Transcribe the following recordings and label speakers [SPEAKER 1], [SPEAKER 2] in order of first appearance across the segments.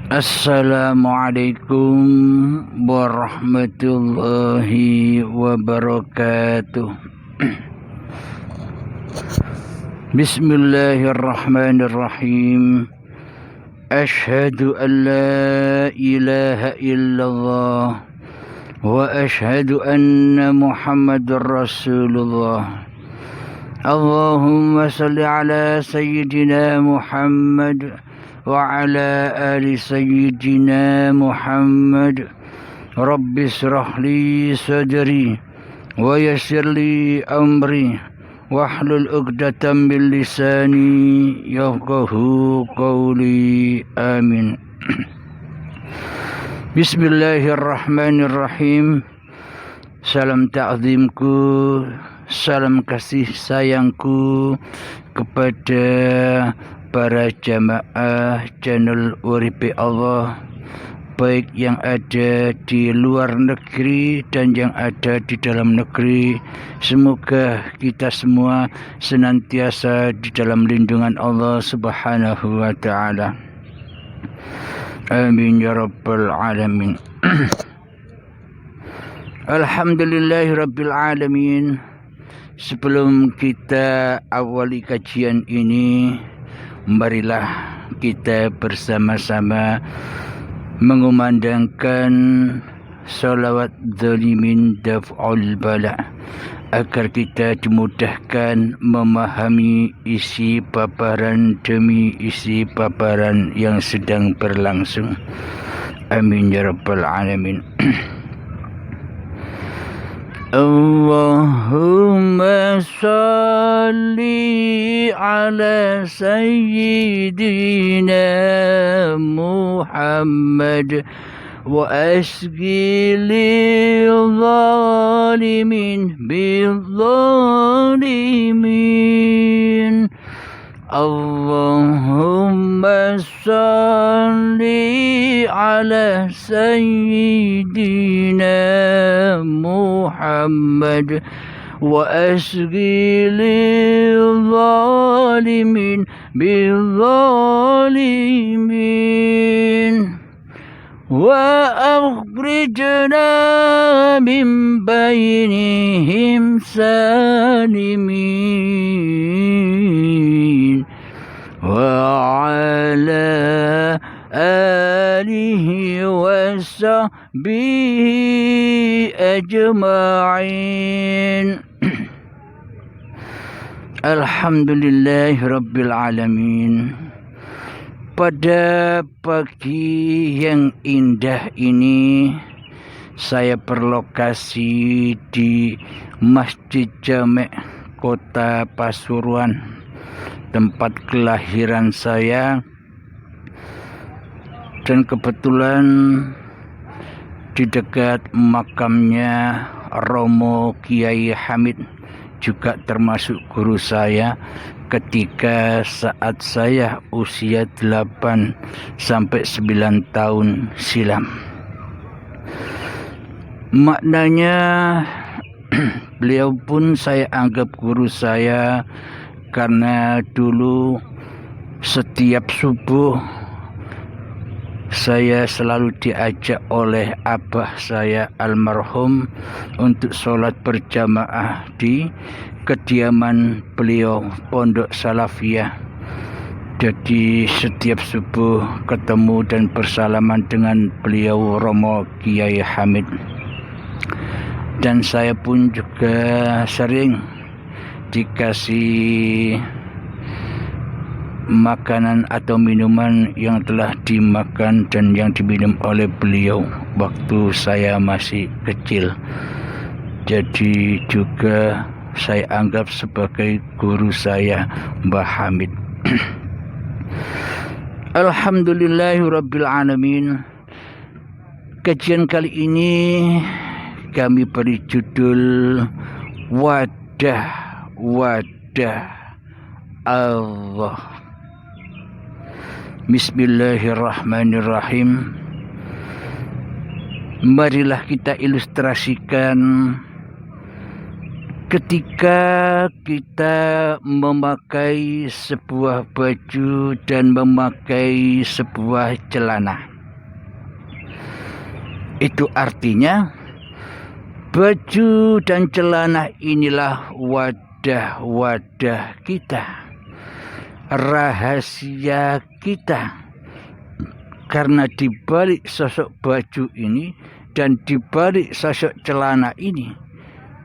[SPEAKER 1] Assalamualaikum warahmatullahi wabarakatuh. Bismillahirrahmanirrahim. Ashhadu an la ilaha illallah wa ashhadu anna Muhammadar Rasulullah. Allahumma salli ala sayyidina Muhammad wa ala ali sayyidina Muhammad. Rabbi israh li sadri wa yassir li amri wahlul 'uqdatam min lisani yafqahu qawli. Amin. Bismillahirrahmanirrahim. Salam ta'zimku, salam kasih sayangku kepada para jamaah channel Uripe Allah, baik yang ada di luar negeri dan yang ada di dalam negeri. Semoga kita semua senantiasa di dalam lindungan Allah Subhanahu wa ta'ala. Amin ya rabbal alamin. Alhamdulillahi rabbil alamin. Sebelum kita awali kajian ini, marilah kita bersama-sama mengumandangkan salawat zalimin daf'ul bala, agar kita dimudahkan memahami isi paparan demi isi paparan yang sedang berlangsung. Amin ya rabbal alamin. Allahumma salli ala sayyidina Muhammad wa asqi lil zalimin bil zalimin. Allahumma salli ala sayyidina Muhammad wa asqi lil zalimin bil zalimin wa akhrijna min bainihim salimin wa ala alihi wa sahbihi ajma'in. Alhamdulillahi rabbil alamin. Pada pagi yang indah ini, saya berlokasi di Masjid Jami' Kota Pasuruan, tempat kelahiran saya, dan kebetulan di dekat makamnya Romo Kiai Hamid, juga termasuk guru saya ketika saat saya usia 8 sampai 9 tahun silam. Maknanya beliau pun saya anggap guru saya, karena dulu setiap subuh saya selalu diajak oleh abah saya almarhum untuk sholat berjamaah di kediaman beliau, Pondok Salafiyah. Jadi setiap subuh ketemu dan bersalaman dengan beliau Romo Kiai Hamid. Dan saya pun juga sering dikasih makanan atau minuman yang telah dimakan dan yang diminum oleh beliau waktu saya masih kecil. Jadi juga saya anggap sebagai guru saya, Mbah Hamid. Alhamdulillahirabbil alamin. Kajian kali ini kami beri judul Wadah Allah. Bismillahirrahmanirrahim. Marilah kita ilustrasikan ketika kita memakai sebuah baju dan memakai sebuah celana. Itu artinya baju dan celana inilah wadah-wadah kita, rahasia kita. Karena di balik sosok baju ini dan di balik sosok celana ini,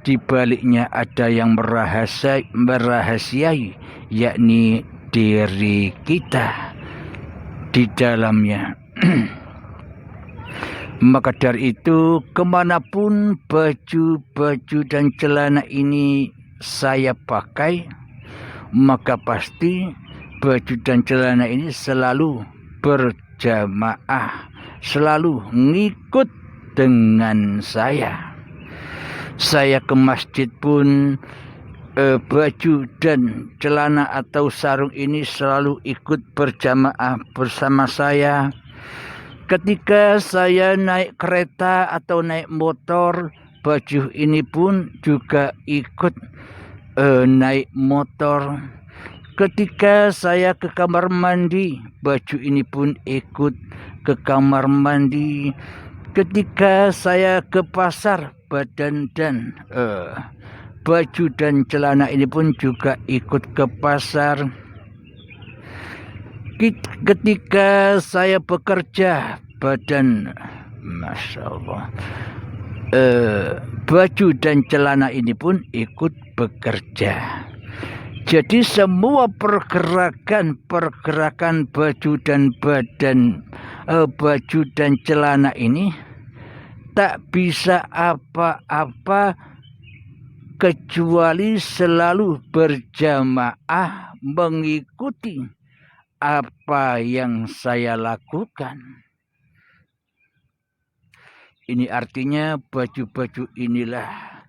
[SPEAKER 1] di baliknya ada yang merahasiai, yakni diri kita di dalamnya. Maka dari itu, kemanapun baju-baju dan celana ini saya pakai, maka pasti baju dan celana ini selalu berjamaah, selalu ngikut dengan saya. Saya ke masjid pun baju dan celana atau sarung ini selalu ikut berjamaah bersama saya. Ketika saya naik kereta atau naik motor, baju ini pun juga ikut naik motor. Ketika saya ke kamar mandi, baju ini pun ikut ke kamar mandi. Ketika saya ke pasar, baju dan celana ini pun juga ikut ke pasar. Ketika saya bekerja, Masya Allah, baju dan celana ini pun ikut bekerja. Jadi semua pergerakan baju dan baju dan celana ini tak bisa apa-apa kecuali selalu berjamaah mengikuti apa yang saya lakukan. Ini artinya baju-baju inilah,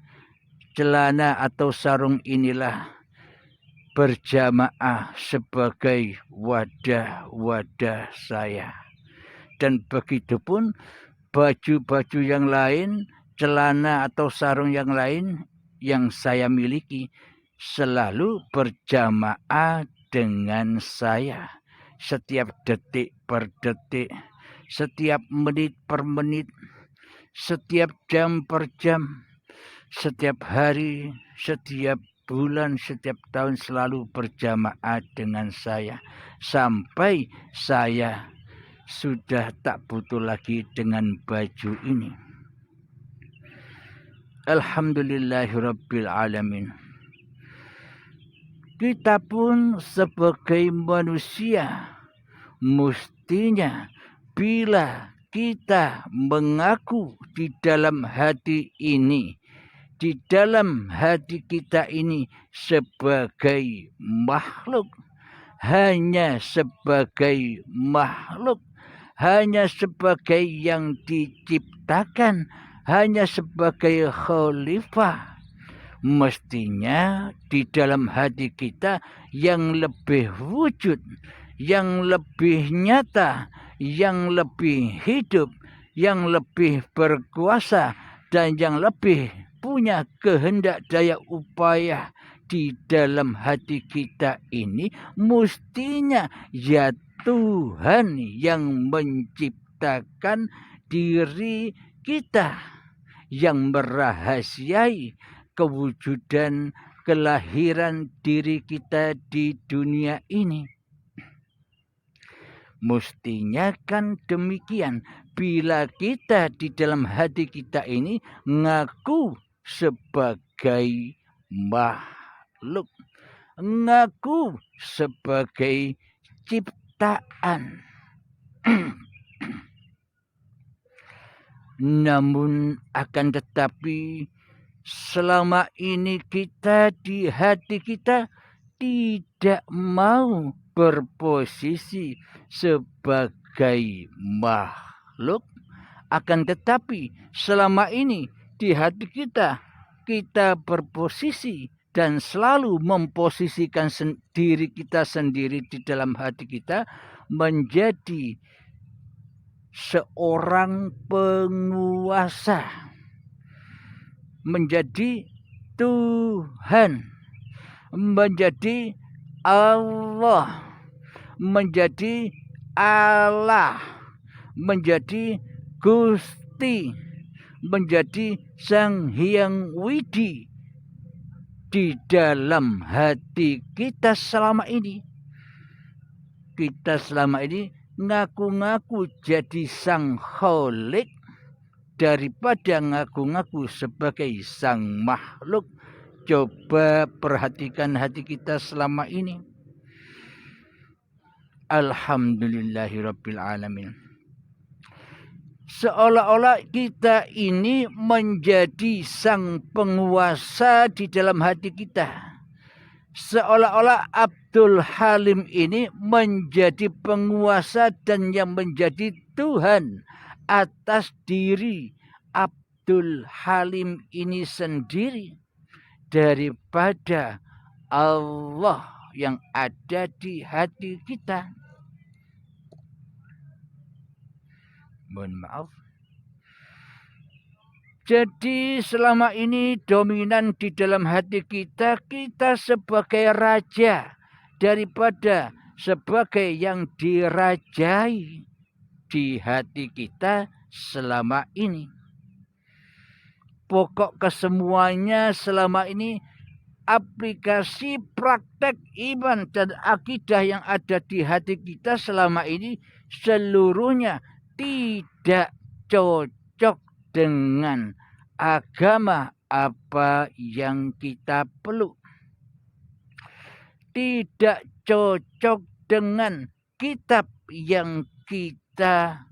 [SPEAKER 1] celana atau sarung inilah berjamaah sebagai wadah-wadah saya. Dan begitupun baju-baju yang lain, celana atau sarung yang lain yang saya miliki selalu berjamaah dengan saya. Setiap detik per detik, setiap menit per menit, setiap jam per jam, setiap hari, setiap bulan, setiap tahun selalu berjamaah dengan saya. Sampai saya sudah tak butuh lagi dengan baju ini. Alhamdulillahirabbil alamin. Kita pun sebagai manusia mestinya bila kita mengaku di dalam hati ini, di dalam hati kita ini sebagai makhluk, hanya sebagai makhluk, hanya sebagai yang diciptakan, hanya sebagai khalifah, mestinya di dalam hati kita yang lebih wujud, yang lebih nyata, yang lebih hidup, yang lebih berkuasa, dan yang lebih punya kehendak daya upaya di dalam hati kita ini, mestinya ya Tuhan yang menciptakan diri kita, yang merahasiai kewujudan kelahiran diri kita di dunia ini. Mestinya kan demikian. Bila kita di dalam hati kita ini ngaku sebagai makhluk, ngaku sebagai ciptaan. Namun akan tetapi selama ini kita di hati kita tidak mau berposisi sebagai makhluk. Akan tetapi selama ini di hati kita berposisi dan selalu memposisikan diri kita sendiri di dalam hati kita menjadi seorang penguasa, menjadi Tuhan, menjadi Allah, menjadi Allah, menjadi Gusti Sakti, menjadi Sang Hyang Widi di dalam hati kita selama ini. Kita selama ini ngaku-ngaku jadi Sang Kholik daripada ngaku-ngaku sebagai sang makhluk. Coba perhatikan hati kita selama ini. Alhamdulillahirabbil alamin. Seolah-olah kita ini menjadi sang penguasa di dalam hati kita. Seolah-olah Abdul Halim ini menjadi penguasa dan yang menjadi Tuhan atas diri Abdul Halim ini sendiri daripada Allah yang ada di hati kita. Mohon maaf. Jadi selama ini dominan di dalam hati kita, kita sebagai raja daripada sebagai yang dirajai di hati kita selama ini. Pokok kesemuanya selama ini aplikasi praktek iman dan akidah yang ada di hati kita selama ini seluruhnya tidak cocok dengan agama apa yang kita peluk. Tidak cocok dengan kitab yang kita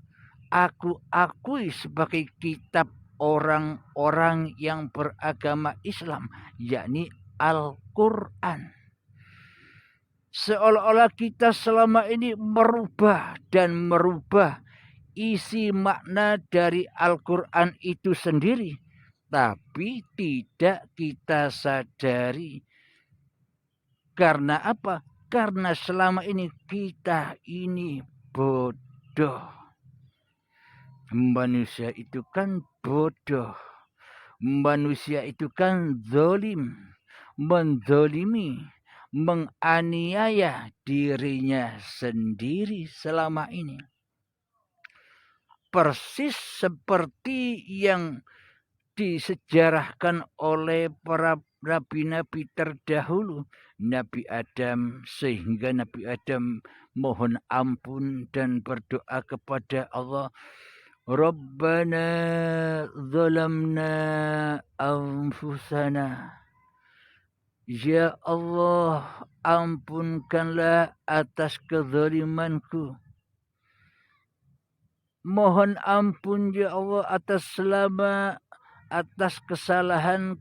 [SPEAKER 1] akui sebagai kitab orang-orang yang beragama Islam, yakni Al-Quran. Seolah-olah kita selama ini merubah isi makna dari Al-Quran itu sendiri, tapi tidak kita sadari. Karena apa? Karena selama ini kita ini bodoh. Manusia itu kan bodoh. Manusia itu kan zalim, menzalimi, menganiaya dirinya sendiri selama ini. Persis seperti yang disejarahkan oleh para nabi-nabi terdahulu, Nabi Adam, sehingga Nabi Adam mohon ampun dan berdoa kepada Allah, Rabbana zalamna anfusana. Ya Allah, ampunkanlah atas kezalimanku. Mohon ampun ya Allah atas kesalahan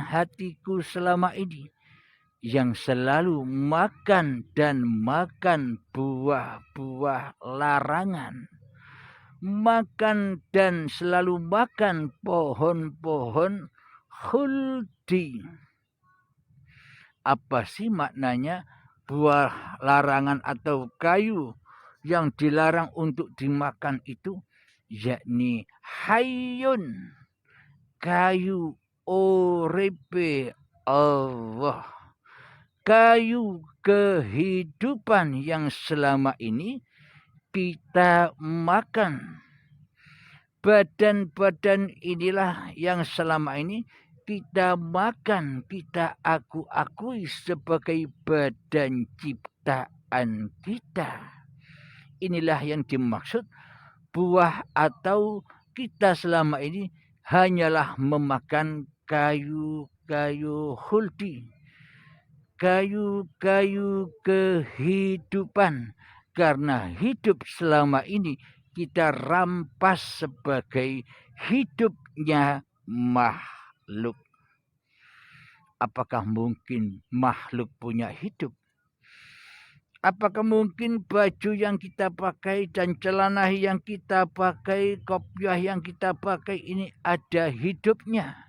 [SPEAKER 1] hatiku selama ini yang selalu makan buah-buah larangan, makan dan selalu makan pohon-pohon khuldi. Apa sih maknanya buah larangan atau kayu yang dilarang untuk dimakan itu? Yakni hayyun, kayu uripe Allah, kayu kehidupan yang selama ini kita makan. Badan-badan inilah yang selama ini kita makan, kita akui sebagai badan ciptaan kita. Inilah yang dimaksud buah atau kita selama ini hanyalah memakan kayu-kayu khuldi, kayu-kayu kehidupan. Karena hidup selama ini kita rampas sebagai hidupnya makhluk. Apakah mungkin makhluk punya hidup? Apakah mungkin baju yang kita pakai dan celana yang kita pakai, kopiah yang kita pakai ini ada hidupnya?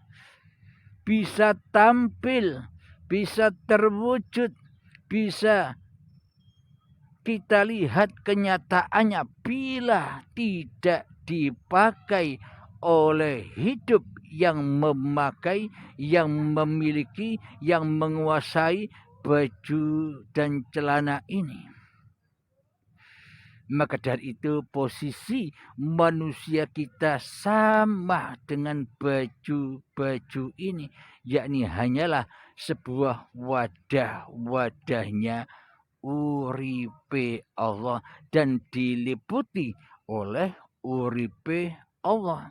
[SPEAKER 1] Bisa tampil, bisa terwujud, bisa kita lihat kenyataannya bila tidak dipakai oleh hidup yang memakai, yang memiliki, yang menguasai baju dan celana ini. Maka dari itu posisi manusia kita sama dengan baju ini, yakni hanyalah sebuah wadahnya uripe Allah dan diliputi oleh uripe Allah.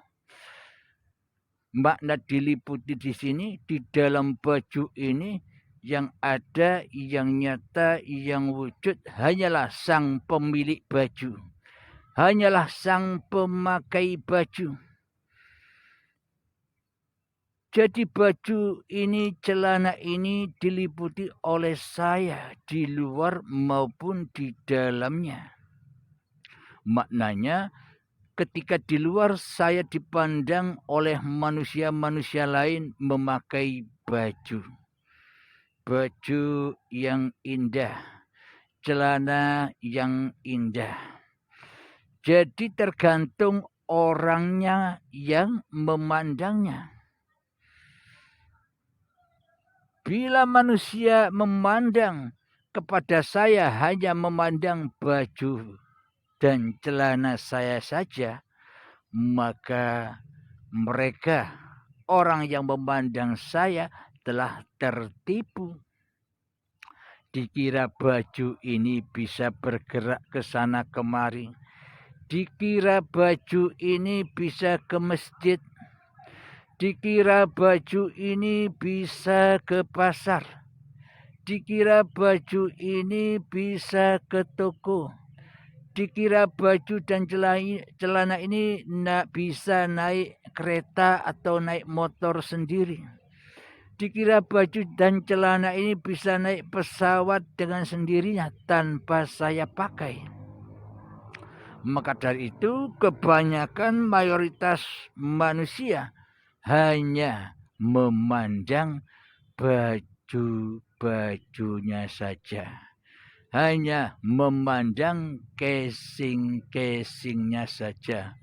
[SPEAKER 1] Makna diliputi di sini, di dalam baju ini yang ada, yang nyata, yang wujud hanyalah sang pemilik baju, hanyalah sang pemakai baju. Jadi baju ini, celana ini diliputi oleh saya di luar maupun di dalamnya. Maknanya ketika di luar saya dipandang oleh manusia-manusia lain memakai baju. Baju yang indah, celana yang indah. Jadi tergantung orangnya yang memandangnya. Bila manusia memandang kepada saya hanya memandang baju dan celana saya saja, maka mereka, orang yang memandang saya, telah tertipu. Dikira baju ini bisa bergerak ke sana kemari. Dikira baju ini bisa ke masjid. Dikira baju ini bisa ke pasar. Dikira baju ini bisa ke toko. Dikira baju dan celana ini bisa naik kereta atau naik motor sendiri. Dikira baju dan celana ini bisa naik pesawat dengan sendirinya tanpa saya pakai. Maka dari itu kebanyakan mayoritas manusia hanya memandang baju-bajunya saja. Hanya memandang casing-casingnya saja.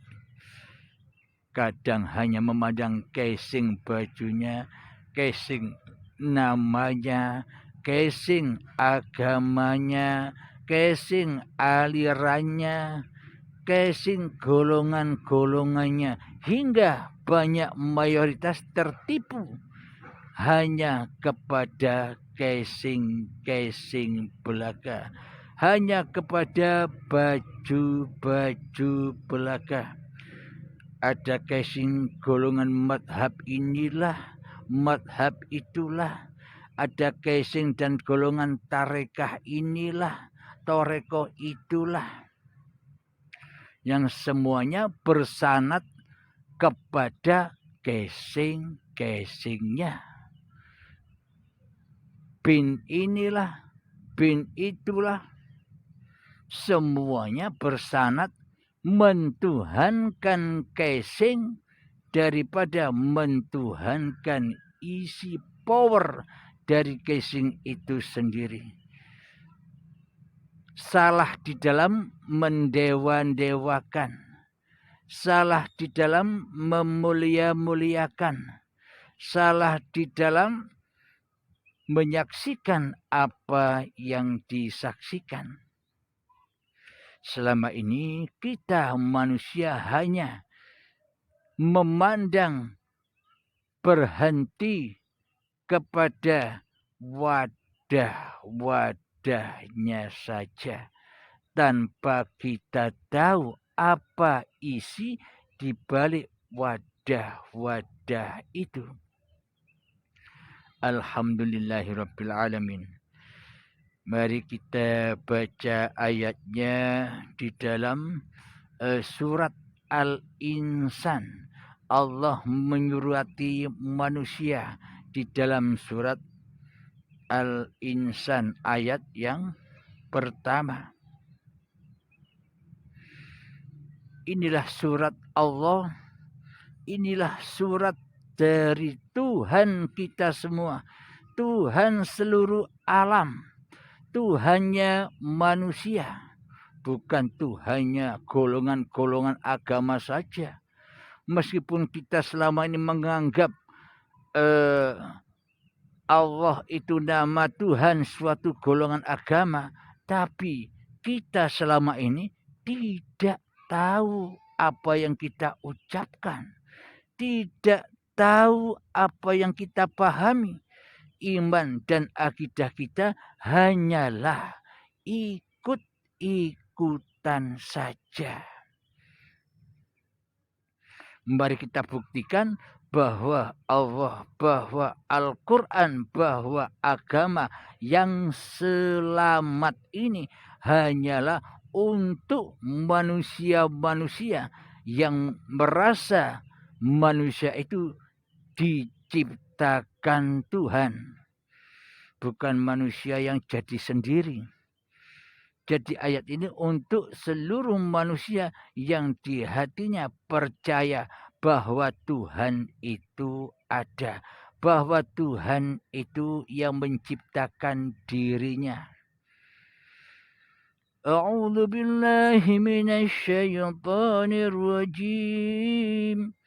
[SPEAKER 1] Kadang hanya memandang casing bajunya, casing namanya, casing agamanya, casing alirannya, casing golongan-golongannya, hingga banyak mayoritas tertipu hanya kepada casing-casing belaka, hanya kepada baju-baju belaka. Ada casing golongan madhab inilah, madhab itulah. Ada casing dan golongan tarekah inilah, toreko itulah. Yang semuanya bersanad kepada casing-casingnya. Bin inilah, bin itulah. Semuanya bersanad mentuhankan casing daripada mentuhankan isi power dari casing itu sendiri. Salah di dalam mendewa-dewakan, salah di dalam memulia-muliakan, salah di dalam menyaksikan apa yang disaksikan. Selama ini kita manusia hanya memandang berhenti kepada wadah-wadahnya saja, tanpa kita tahu apa isi di balik wadah-wadah itu. Alhamdulillahirabbil alamin. Mari kita baca ayatnya di dalam surat Al-Insan. Allah menyurati manusia di dalam surat Al-Insan ayat yang pertama. Inilah surat Allah, inilah surat dari Tuhan kita semua, Tuhan seluruh alam. Tuhannya manusia, bukan Tuhannya golongan-golongan agama saja. Meskipun kita selama ini menganggap Allah itu nama Tuhan suatu golongan agama, tapi kita selama ini tidak tahu apa yang kita ucapkan, tidak tahu apa yang kita pahami. Iman dan akidah kita hanyalah ikut-ikutan saja. Mari kita buktikan bahwa Allah, bahwa Al-Quran, bahwa agama yang selamat ini hanyalah untuk manusia-manusia yang merasa manusia itu diciptakan Tuhan. Bukan manusia yang jadi sendiri. Jadi ayat ini untuk seluruh manusia yang di hatinya percaya bahwa Tuhan itu ada. Bahwa Tuhan itu yang menciptakan dirinya. A'udzu billahi minasy syaithanir rajim.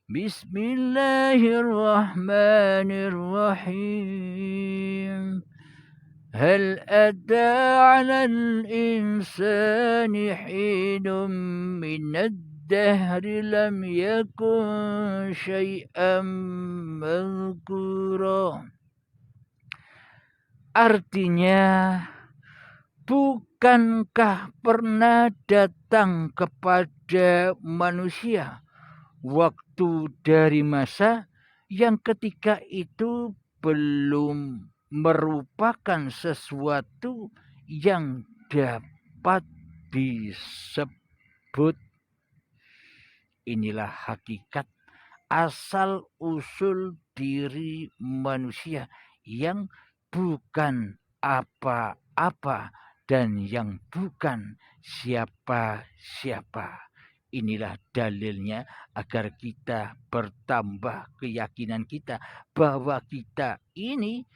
[SPEAKER 1] Bismillahirrahmanirrahim. هل أتى على الإنسان حين من الدهر لم يكن شيئا مذكورا. Artinya, bukankah pernah datang kepada manusia waktu dari masa yang ketika itu belum merupakan sesuatu yang dapat disebut. Inilah hakikat asal usul diri manusia yang bukan apa-apa dan yang bukan siapa-siapa. Inilah dalilnya agar kita bertambah keyakinan kita bahwa kita ini,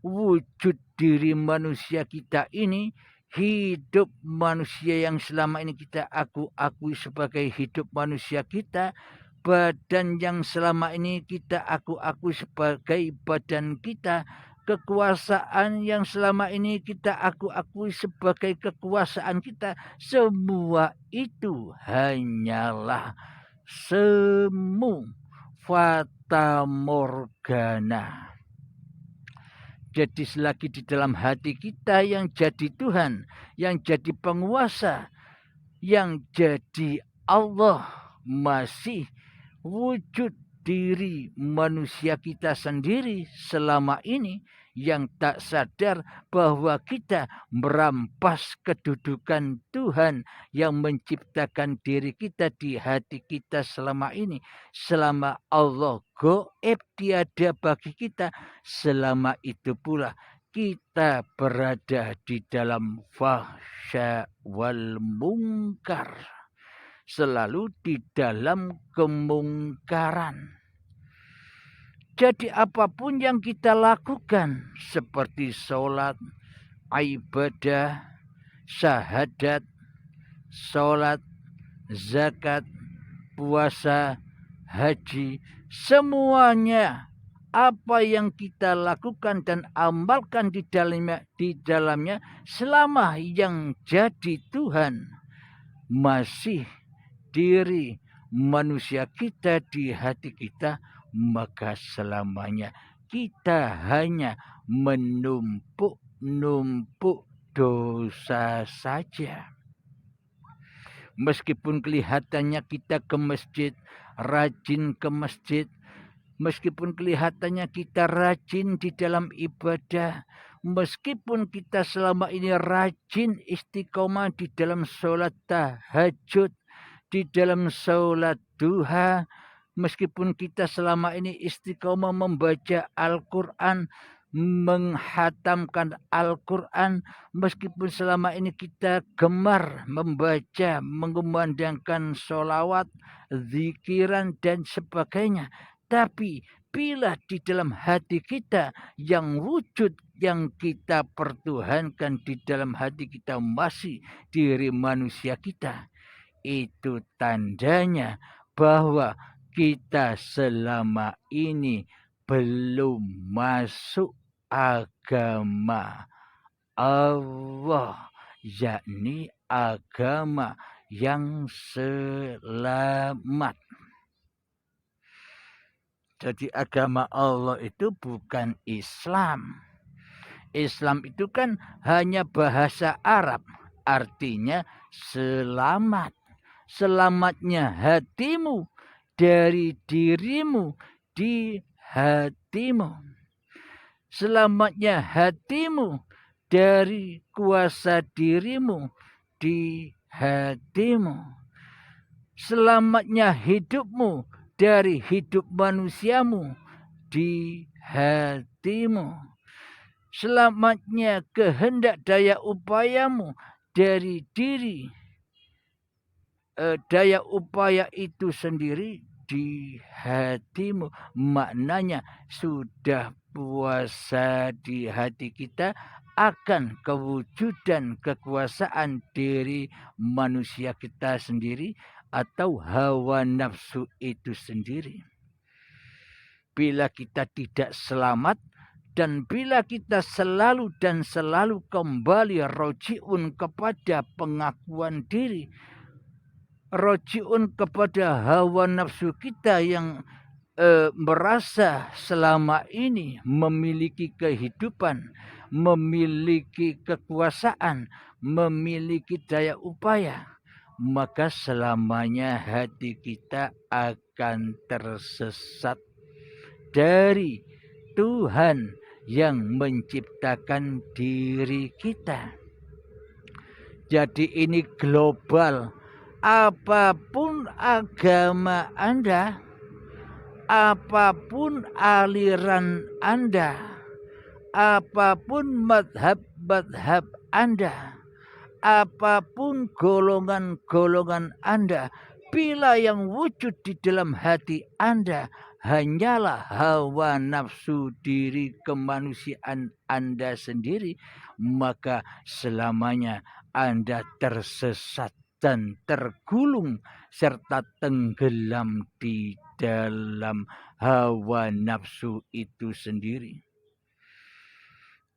[SPEAKER 1] wujud diri manusia kita ini, hidup manusia yang selama ini kita akui sebagai hidup manusia kita, badan yang selama ini kita akui sebagai badan kita, kekuasaan yang selama ini kita akui sebagai kekuasaan kita, semua itu hanyalah semu fata morgana. Jadi selagi di dalam hati kita yang jadi Tuhan, yang jadi penguasa, yang jadi Allah masih wujud diri manusia kita sendiri selama ini, yang tak sadar bahwa kita merampas kedudukan Tuhan yang menciptakan diri kita di hati kita selama ini. Selama Allah goib tiada bagi kita, selama itu pula kita berada di dalam fahsya wal mungkar. Selalu di dalam kemungkaran. Jadi apapun yang kita lakukan seperti sholat, ibadah, syahadat, sholat, zakat, puasa, haji, semuanya apa yang kita lakukan dan amalkan di dalamnya selama yang jadi Tuhan masih diri manusia kita di hati kita, maka selamanya kita hanya menumpuk dosa saja. Meskipun kelihatannya kita ke masjid, rajin ke masjid, meskipun kelihatannya kita rajin di dalam ibadah, meskipun kita selama ini rajin istiqomah di dalam sholat tahajud, di dalam sholat duha, meskipun kita selama ini istiqomah membaca Al-Quran, menghatamkan Al-Quran, meskipun selama ini kita gemar membaca, mengumandangkan sholawat, zikiran, dan sebagainya. Tapi bila di dalam hati kita yang wujud yang kita pertuhankan di dalam hati kita masih diri manusia kita, itu tandanya bahwa kita selama ini belum masuk agama Allah, yakni agama yang selamat. Jadi agama Allah itu bukan Islam. Islam itu kan hanya bahasa Arab. Artinya selamat. Selamatnya hatimu dari dirimu di hatimu. Selamatnya hatimu dari kuasa dirimu di hatimu. Selamatnya hidupmu dari hidup manusiamu di hatimu. Selamatnya kehendak daya upayamu dari diri. Daya upaya itu sendiri di hatimu. Maknanya sudah puasa di hati kita akan kewujudan kekuasaan diri manusia kita sendiri atau hawa nafsu itu sendiri. Bila kita tidak selamat dan bila kita selalu dan selalu kembali rojiun kepada pengakuan diri, rojiun kepada hawa nafsu kita yang merasa selama ini memiliki kehidupan, memiliki kekuasaan, memiliki daya upaya, maka selamanya hati kita akan tersesat dari Tuhan yang menciptakan diri kita. Jadi ini global. Apapun agama Anda, apapun aliran Anda, apapun madhab Anda, apapun golongan-golongan Anda, bila yang wujud di dalam hati Anda hanyalah hawa nafsu diri kemanusiaan Anda sendiri, maka selamanya Anda tersesat dan tergulung serta tenggelam di dalam hawa nafsu itu sendiri.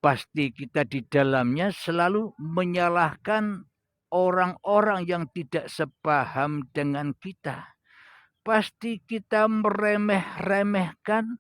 [SPEAKER 1] Pasti kita di dalamnya selalu menyalahkan orang-orang yang tidak sepaham dengan kita. Pasti kita meremeh-remehkan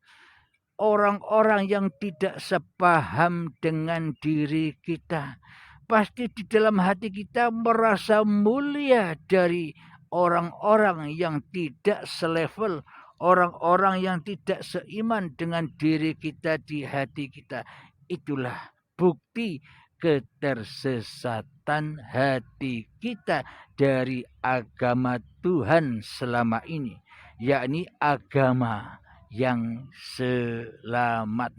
[SPEAKER 1] orang-orang yang tidak sepaham dengan diri kita. Pasti di dalam hati kita merasa mulia dari orang-orang yang tidak selevel, orang-orang yang tidak seiman dengan diri kita di hati kita. Itulah bukti ketersesatan hati kita dari agama Tuhan selama ini, yakni agama yang selamat.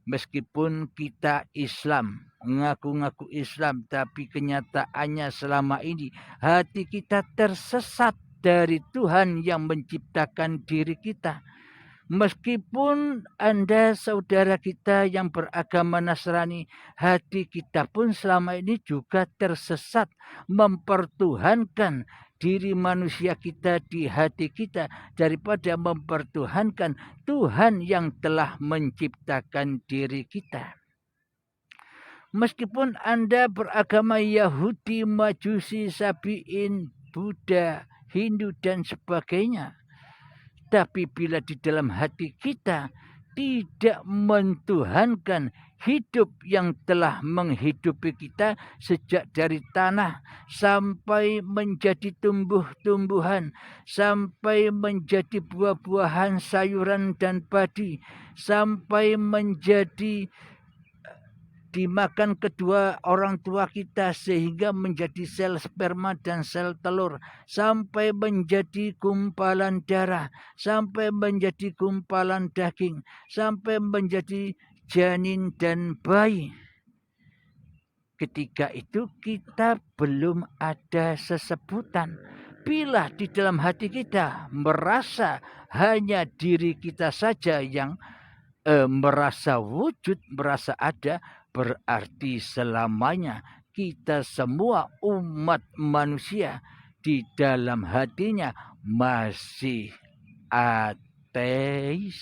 [SPEAKER 1] Meskipun kita Islam, mengaku-ngaku Islam, tapi kenyataannya selama ini hati kita tersesat dari Tuhan yang menciptakan diri kita. Meskipun Anda saudara kita yang beragama Nasrani, hati kita pun selama ini juga tersesat, mempertuhankan diri manusia kita di hati kita daripada mempertuhankan Tuhan yang telah menciptakan diri kita. Meskipun Anda beragama Yahudi, Majusi, Sabi'in, Buddha, Hindu dan sebagainya, tapi bila di dalam hati kita tidak mentuhankan hidup yang telah menghidupi kita sejak dari tanah sampai menjadi tumbuh-tumbuhan, sampai menjadi buah-buahan, sayuran dan padi, sampai menjadi dimakan kedua orang tua kita sehingga menjadi sel sperma dan sel telur, sampai menjadi gumpalan darah, sampai menjadi gumpalan daging, sampai menjadi janin dan bayi. Ketika itu kita belum ada sesebutan. Bila di dalam hati kita merasa hanya diri kita saja yang merasa wujud, merasa ada, berarti selamanya kita semua umat manusia di dalam hatinya masih ateis,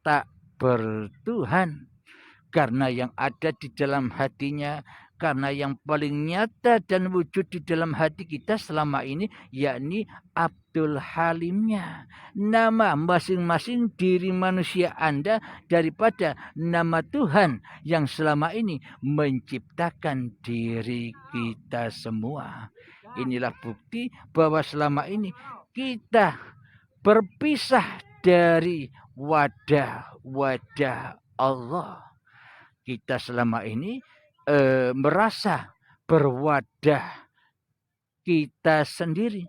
[SPEAKER 1] tak bertuhan. Karena yang ada di dalam hatinya Karena yang paling nyata dan wujud di dalam hati kita selama ini yakni Abdul Halimnya. Nama masing-masing diri manusia Anda daripada nama Tuhan yang selama ini menciptakan diri kita semua. Inilah bukti bahwa selama ini kita berpisah dari wadah-wadah Allah. Kita selama ini merasa berwadah kita sendiri.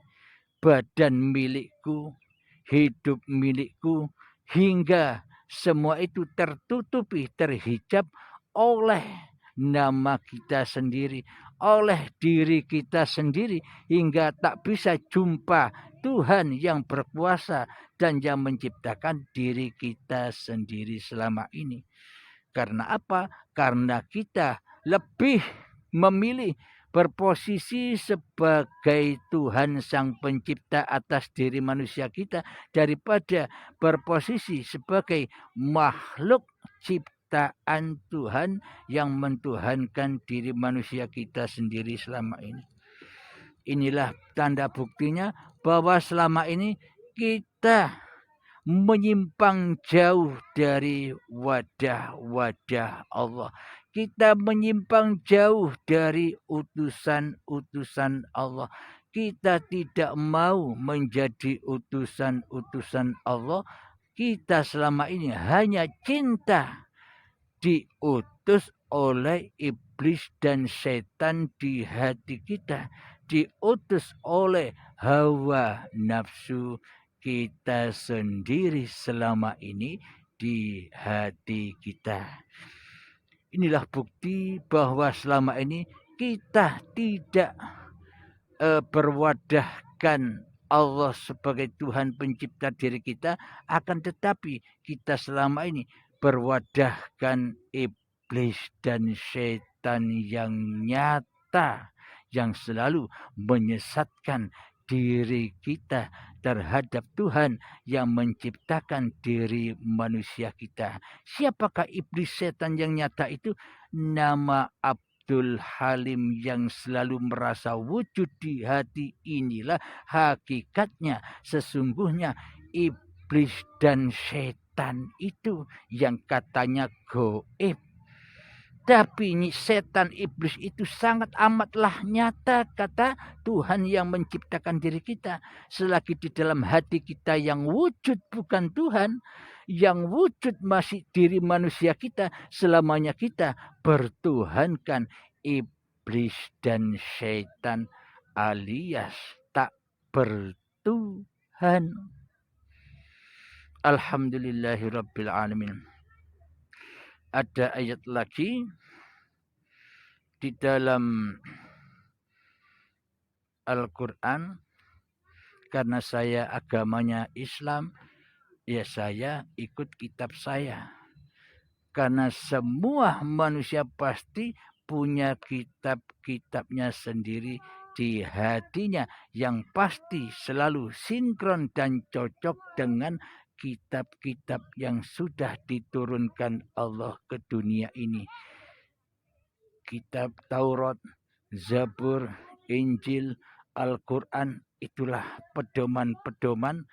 [SPEAKER 1] Badan milikku, hidup milikku, hingga semua itu tertutupi, terhijab oleh nama kita sendiri, oleh diri kita sendiri, hingga tak bisa jumpa Tuhan yang berkuasa dan yang menciptakan diri kita sendiri selama ini. Karena apa? Karena kita lebih memilih berposisi sebagai Tuhan Sang Pencipta atas diri manusia kita daripada berposisi sebagai makhluk ciptaan Tuhan yang mentuhankan diri manusia kita sendiri selama ini. Inilah tanda buktinya bahwa selama ini kita menyimpang jauh dari wadah-wadah Allah. Kita menyimpang jauh dari utusan-utusan Allah. Kita tidak mau menjadi utusan-utusan Allah. Kita selama ini hanya cinta diutus oleh iblis dan setan di hati kita. Diutus oleh hawa nafsu kita sendiri selama ini di hati kita. Inilah bukti bahwa selama ini kita tidak berwadahkan Allah sebagai Tuhan pencipta diri kita, akan tetapi kita selama ini berwadahkan iblis dan setan yang nyata yang selalu menyesatkan diri kita terhadap Tuhan yang menciptakan diri manusia kita. Siapakah iblis setan yang nyata itu? Nama Abdul Halim yang selalu merasa wujud di hati inilah hakikatnya. Sesungguhnya iblis dan setan itu yang katanya gaib. Tapi setan iblis itu sangat amatlah nyata, kata Tuhan yang menciptakan diri kita. Selagi di dalam hati kita yang wujud bukan Tuhan, yang wujud masih diri manusia kita, selamanya kita bertuhankan iblis dan setan alias tak bertuhan. Alhamdulillahirabbil alamin. Ada ayat lagi di dalam Al-Quran. Karena saya agamanya Islam, ya saya ikut kitab saya. Karena semua manusia pasti punya kitab-kitabnya sendiri di hatinya yang pasti selalu sinkron dan cocok dengan kitab-kitab yang sudah diturunkan Allah ke dunia ini. Kitab Taurat, Zabur, Injil, Al-Quran, itulah pedoman-pedoman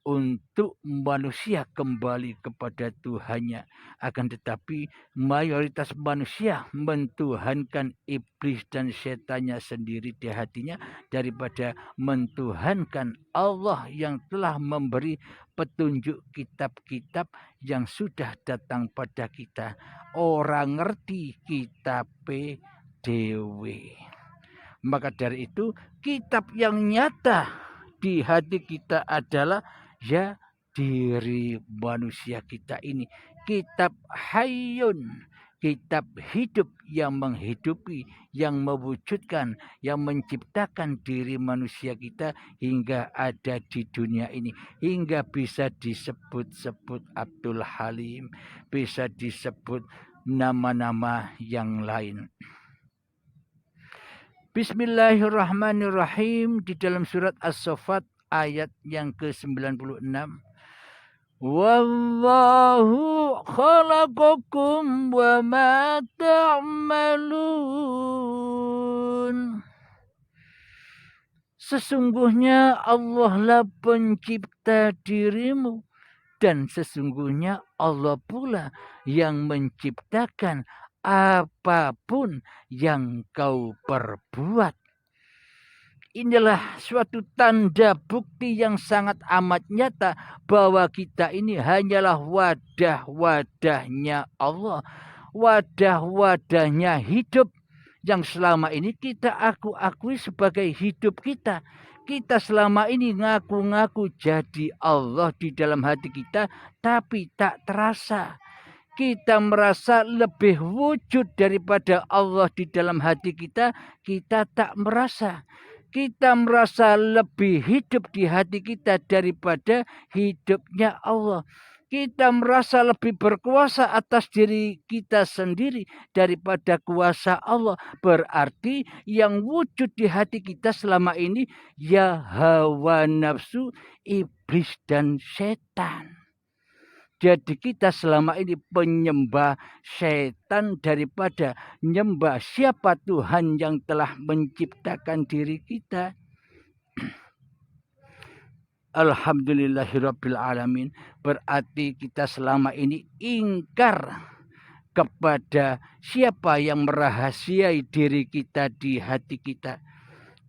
[SPEAKER 1] untuk manusia kembali kepada Tuhannya. Akan tetapi mayoritas manusia mentuhankan iblis dan setannya sendiri di hatinya daripada mentuhankan Allah yang telah memberi petunjuk kitab-kitab yang sudah datang pada kita. Orang ngerti kitab dewe. Maka dari itu kitab yang nyata di hati kita adalah ya diri manusia kita ini. Kitab hayyun, kitab hidup yang menghidupi, yang mewujudkan, yang menciptakan diri manusia kita hingga ada di dunia ini. Hingga bisa disebut-sebut Abdul Halim, bisa disebut nama-nama yang lain. Bismillahirrahmanirrahim di dalam surat As-Saffat ayat yang ke-96. Wallahu khalaqakum wa ma ta'malun. Sesungguhnya Allah lah pencipta dirimu. Dan sesungguhnya Allah pula yang menciptakan apapun yang kau perbuat. Inilah suatu tanda bukti yang sangat amat nyata bahwa kita ini hanyalah wadah-wadahnya Allah. Wadah-wadahnya hidup yang selama ini kita akui sebagai hidup kita. Kita selama ini ngaku-ngaku jadi Allah di dalam hati kita, tapi tak terasa. Kita merasa lebih wujud daripada Allah di dalam hati kita, kita tak merasa. Kita merasa lebih hidup di hati kita daripada hidupnya Allah. Kita merasa lebih berkuasa atas diri kita sendiri daripada kuasa Allah. Berarti yang wujud di hati kita selama ini ya hawa nafsu, iblis dan setan. Jadi kita selama ini penyembah setan daripada menyembah siapa Tuhan yang telah menciptakan diri kita. Alhamdulillahirabbil alamin. Berarti kita selama ini ingkar kepada siapa yang merahasiai diri kita di hati kita.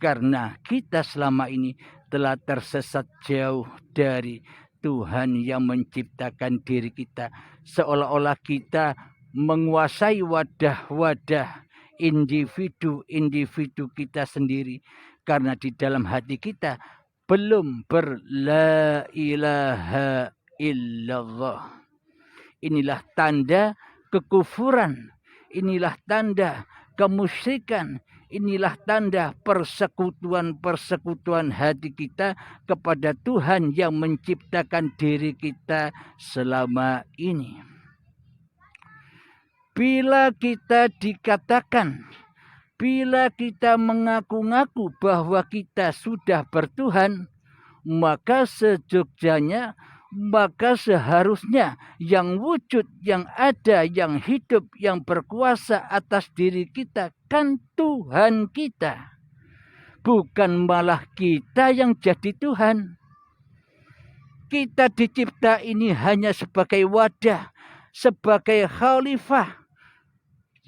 [SPEAKER 1] Karena kita selama ini telah tersesat jauh dari Tuhan yang menciptakan diri kita. Seolah-olah kita menguasai wadah-wadah individu-individu kita sendiri. Karena di dalam hati kita belum la ilaha illallah. Inilah tanda kekufuran. Inilah tanda kemusyrikan. Inilah tanda persekutuan-persekutuan hati kita kepada Tuhan yang menciptakan diri kita selama ini. Bila kita mengaku-ngaku bahwa kita sudah bertuhan, maka seharusnya yang wujud, yang ada, yang hidup, yang berkuasa atas diri kita kan Tuhan kita. Bukan malah kita yang jadi Tuhan. Kita dicipta ini hanya sebagai wadah, sebagai khalifah,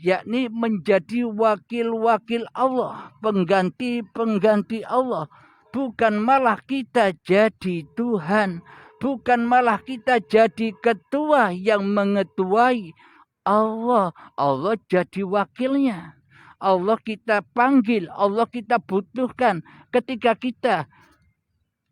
[SPEAKER 1] yakni menjadi wakil-wakil Allah, pengganti-pengganti Allah. Bukan malah kita jadi Tuhan. Bukan malah kita jadi ketua yang mengetuai Allah. Allah jadi wakilnya. Allah kita panggil, Allah kita butuhkan ketika kita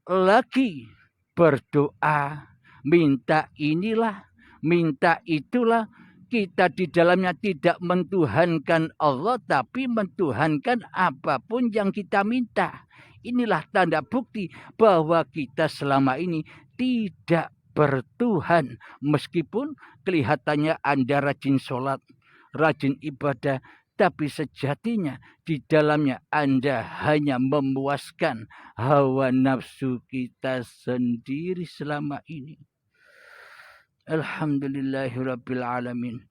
[SPEAKER 1] lagi berdoa, minta inilah, minta itulah. Kita di dalamnya tidak mentuhankan Allah, tapi mentuhankan apapun yang kita minta. Inilah tanda bukti bahwa kita selama ini tidak bertuhan. Meskipun kelihatannya Anda rajin sholat, rajin ibadah, tapi sejatinya di dalamnya Anda hanya memuaskan hawa nafsu kita sendiri selama ini. Alhamdulillahirabbil alamin.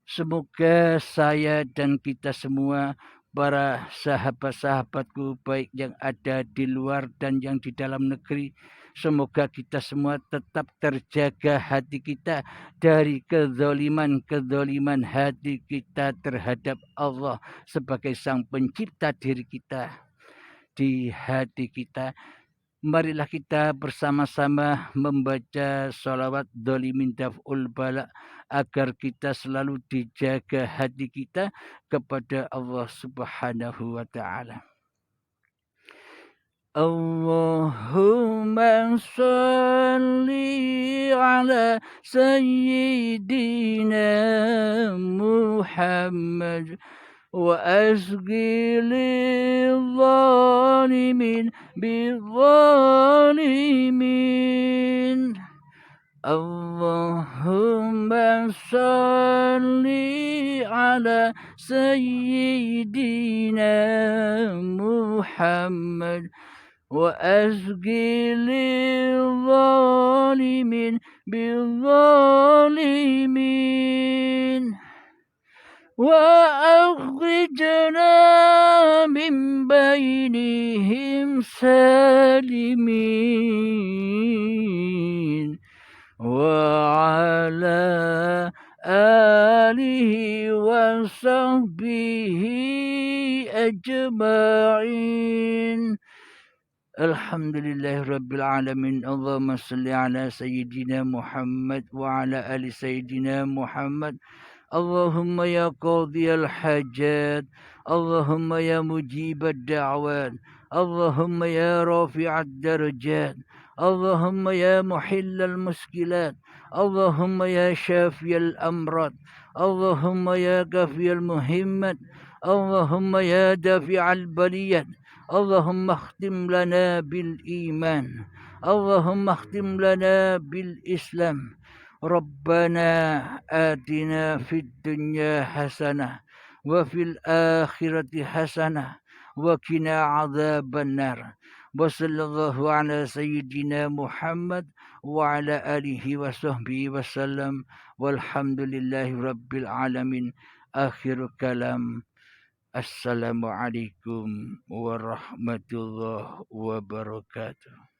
[SPEAKER 1] Semoga saya dan kita semua, para sahabat-sahabatku baik yang ada di luar dan yang di dalam negeri, semoga kita semua tetap terjaga hati kita dari kezaliman hati kita terhadap Allah sebagai Sang Pencipta diri kita. Di hati kita, marilah kita bersama-sama membaca sholawat dolimin daf'ul bala agar kita selalu dijaga hati kita kepada Allah Subhanahu wa ta'ala. Allahumma salli ala sayyidina Muhammad wa asqi lil-zalimin bil-zalimin. Allahumma salli ala sayyidina Muhammad wa asqi lil-zalimin bil-zalimin. وأخرجنا من بينهم وصحبه أجمعين. الحمد لله رب العالمين. اللهم صل على سيدنا محمد وعلى آل سيدنا محمد. اللهم يا قاضي الحاجات، اللهم يا مجيب الدعوات، اللهم يا رافع الدرجات، اللهم يا محل المشكلات، اللهم يا شافي الأمراض، اللهم يا كافي المهمات، اللهم يا دافع البليات، اللهم اختم لنا بالإيمان، اللهم اختم لنا بالإسلام. ربنا آتنا في الدنيا حسنة وفي الآخرة حسنة وقنا عذاب النار. وصلى الله على سيدنا محمد وعلى آله وصحبه وسلم والحمد لله رب العالمين. آخر كلام. السلام عليكم ورحمة الله وبركاته.